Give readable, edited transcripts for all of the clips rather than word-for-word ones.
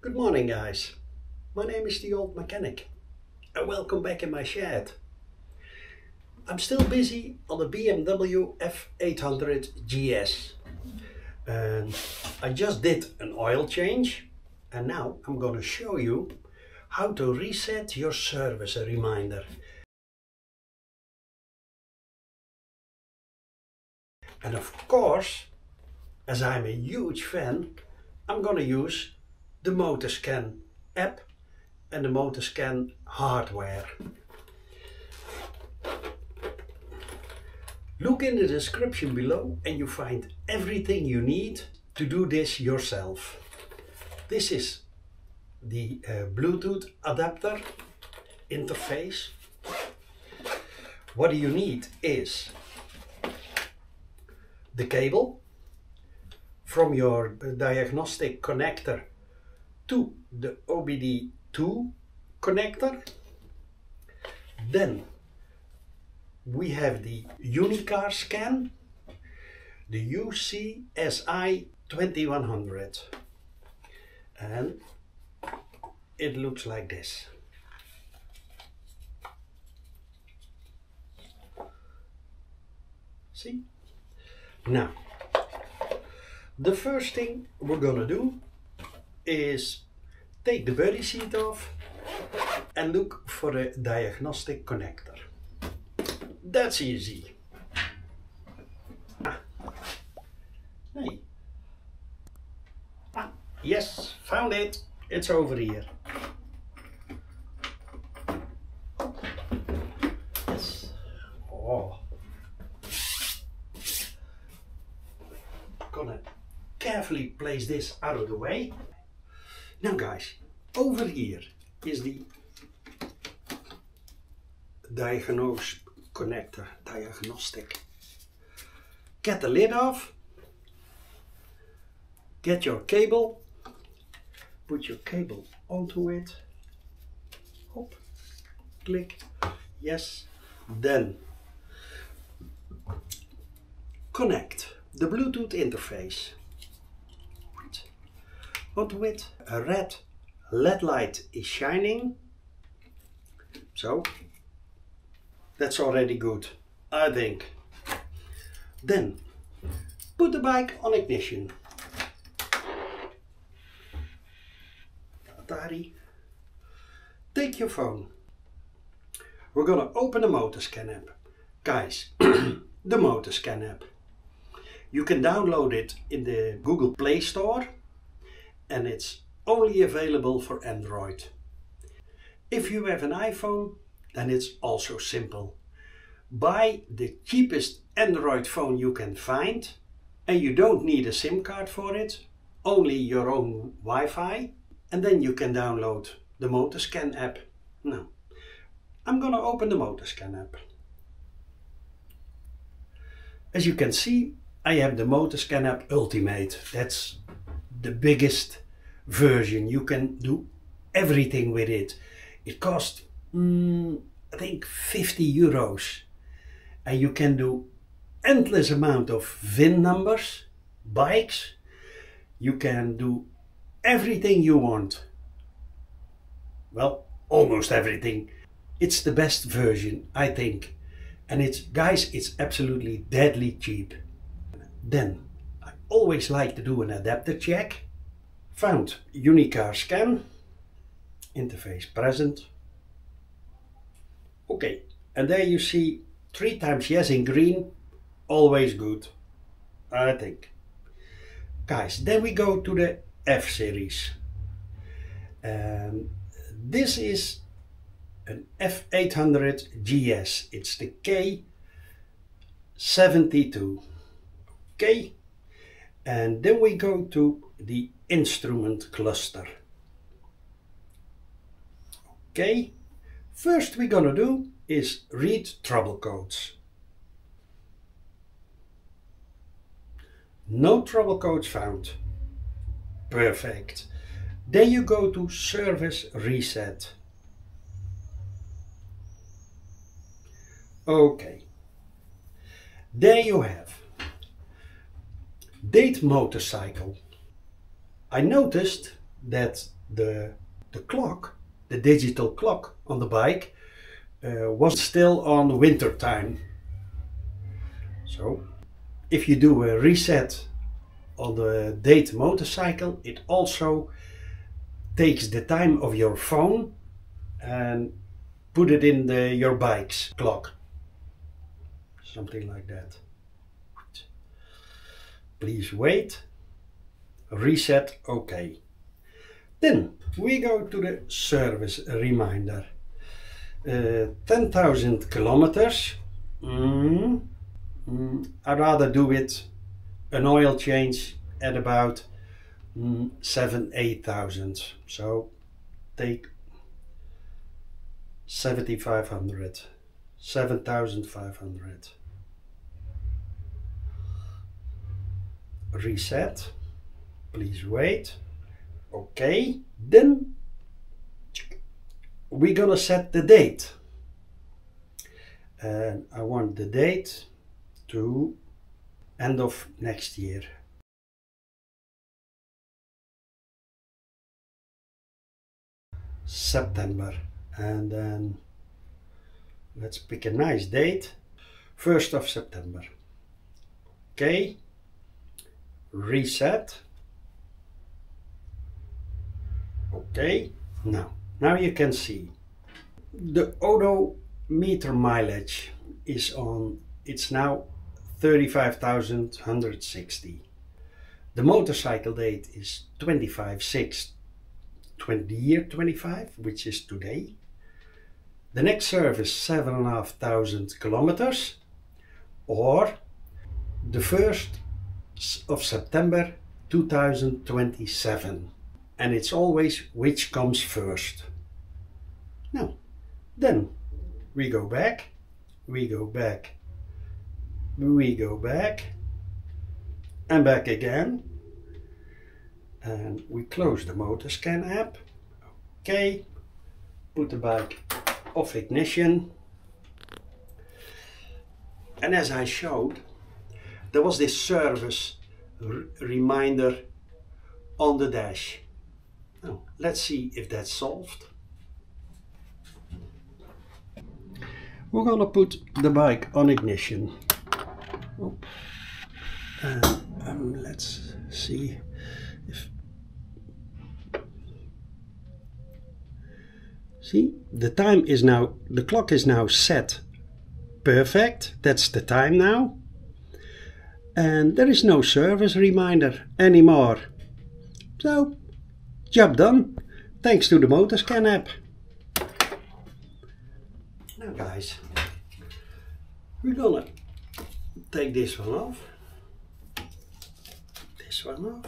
Good morning, guys. My name is the Old Mechanic and welcome back in my shed. I'm still busy on the BMW F800GS and I just did an oil change and now I'm going to show you how to reset your service reminder. And of course, as I'm a huge fan, I'm going to use the MOTOSCAN app and the MOTOSCAN hardware. Look in the description below and you find everything you need to do this yourself. This is the Bluetooth adapter interface. What do you need is the cable from your diagnostic connector to the OBD2 connector. Then we have the Unicar scan, the UCSI 2100, and it looks like this. See? Now, the first thing we're gonna do is take the body seat off and look for a diagnostic connector. That's easy. Hey. Yes, found it. It's over here. Yes. Oh. Gonna carefully place this out of the way. Now guys, over here is the diagnostic. Get the lid off, get your cable, put your cable onto it, hop, click, yes, then connect the Bluetooth interface onto it. A red LED light is shining, so that's already good, I think. Then put the bike on ignition. Atari. Take your phone. We're gonna open the MOTOSCAN app. Guys, the MOTOSCAN app. You can download it in the Google Play Store and it's only available for Android. If you have an iPhone, then it's also simple. Buy the cheapest Android phone you can find and you don't need a SIM card for it, only your own Wi-Fi, and then you can download the MOTOSCAN app. Now, I'm gonna open the MOTOSCAN app. As you can see, I have the MOTOSCAN app Ultimate. That's the biggest version. You can do everything with it. It costs I think 50 euros and you can do endless amount of VIN numbers, bikes. You can do everything you want. Well, almost everything. It's the best version, I think. And it's absolutely deadly cheap. Then I always like to do an adapter check. Found Unicar scan, interface present. Okay, and there you see 3 times yes in green, always good, I think. Guys, then we go to the F series. This is an F800GS, it's the K72. Okay, and then we go to the instrument cluster. Okay. First we're gonna do is read trouble codes. No trouble codes found. Perfect. Then you go to service reset. Okay. There you have date motorcycle. I noticed that the clock, the digital clock on the bike, was still on winter time. So if you do a reset on the date motorcycle, it also takes the time of your phone and put it in your bike's clock. Something like that. Please wait. Reset, OK. Then we go to the service reminder. 10,000 kilometers. I'd rather do it an oil change at about 7,000-8,000. So take 7,500, 7,500. Reset. Please wait. OK. Then we're gonna set the date. And I want the date to end of next year. September. And then let's pick a nice date. 1st of September. OK. Reset. OK. Now you can see the odometer mileage is on, it's now 35,160. The motorcycle date is 25/6/2025, which is today. The next service 7,500 kilometers, or the 1st of September 2027. And it's always which comes first. Now, then we go back, we go back, we go back, and back again. And we close the MOTOSCAN app. OK. Put the bike off ignition. And as I showed, there was this service reminder on the dash. Now, let's see if that's solved. We're gonna put the bike on ignition. And let's see if... See, the time is now, the clock is now set perfect. That's the time now. And there is no service reminder anymore. So, job done, thanks to the MOTOSCAN app. Now guys, we're gonna take this one off, this one off,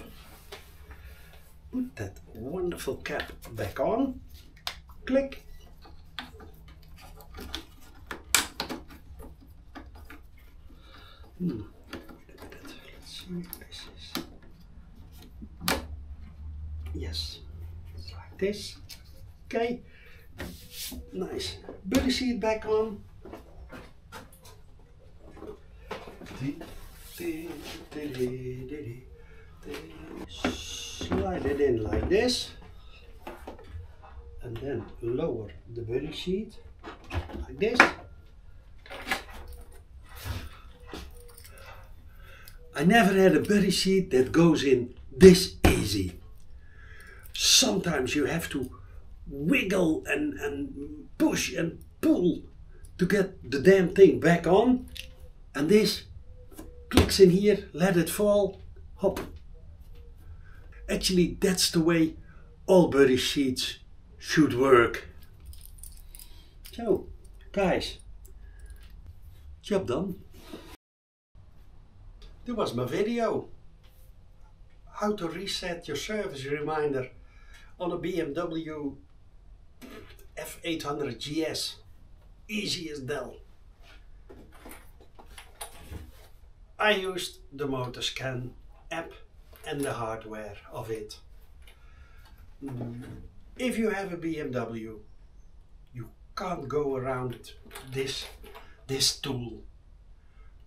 put that wonderful cap back on, click. Let's see if this is... Yes, it's like this. Okay, nice. Buddy seat back on. Slide it in like this, and then lower the buddy seat like this. I never had a buddy seat that goes in this easy. Sometimes you have to wiggle and push and pull to get the damn thing back on. And this clicks in here, let it fall, hop. Actually, that's the way all buddy seats should work. So, guys, job done. That was my video. How to reset your service reminder on a BMW F800GS. Easy as Dell. I used the MOTOSCAN app and the hardware of it. If you have a BMW, you can't go around this tool.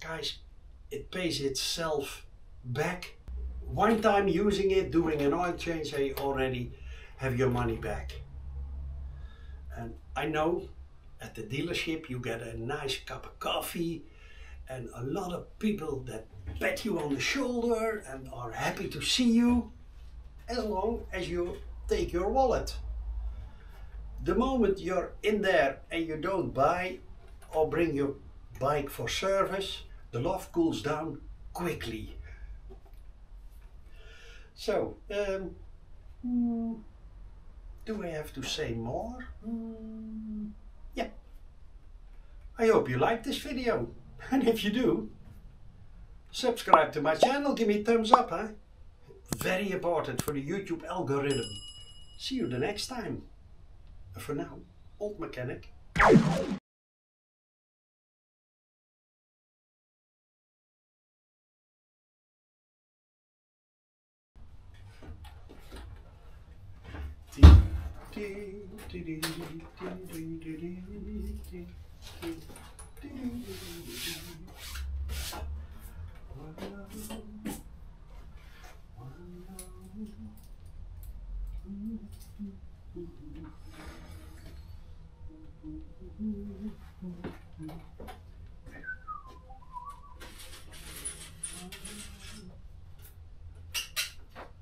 Guys, it pays itself back. One time using it, doing an oil change, I already have your money back. And I know at the dealership you get a nice cup of coffee and a lot of people that pat you on the shoulder and are happy to see you, as long as you take your wallet. The moment you're in there and you don't buy or bring your bike for service, the love cools down quickly. So, do I have to say more? Yeah. I hope you liked this video. And if you do, subscribe to my channel, give me a thumbs up, huh? Very important for the YouTube algorithm. See you the next time. And for now, old mechanic.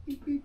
Beep, beep.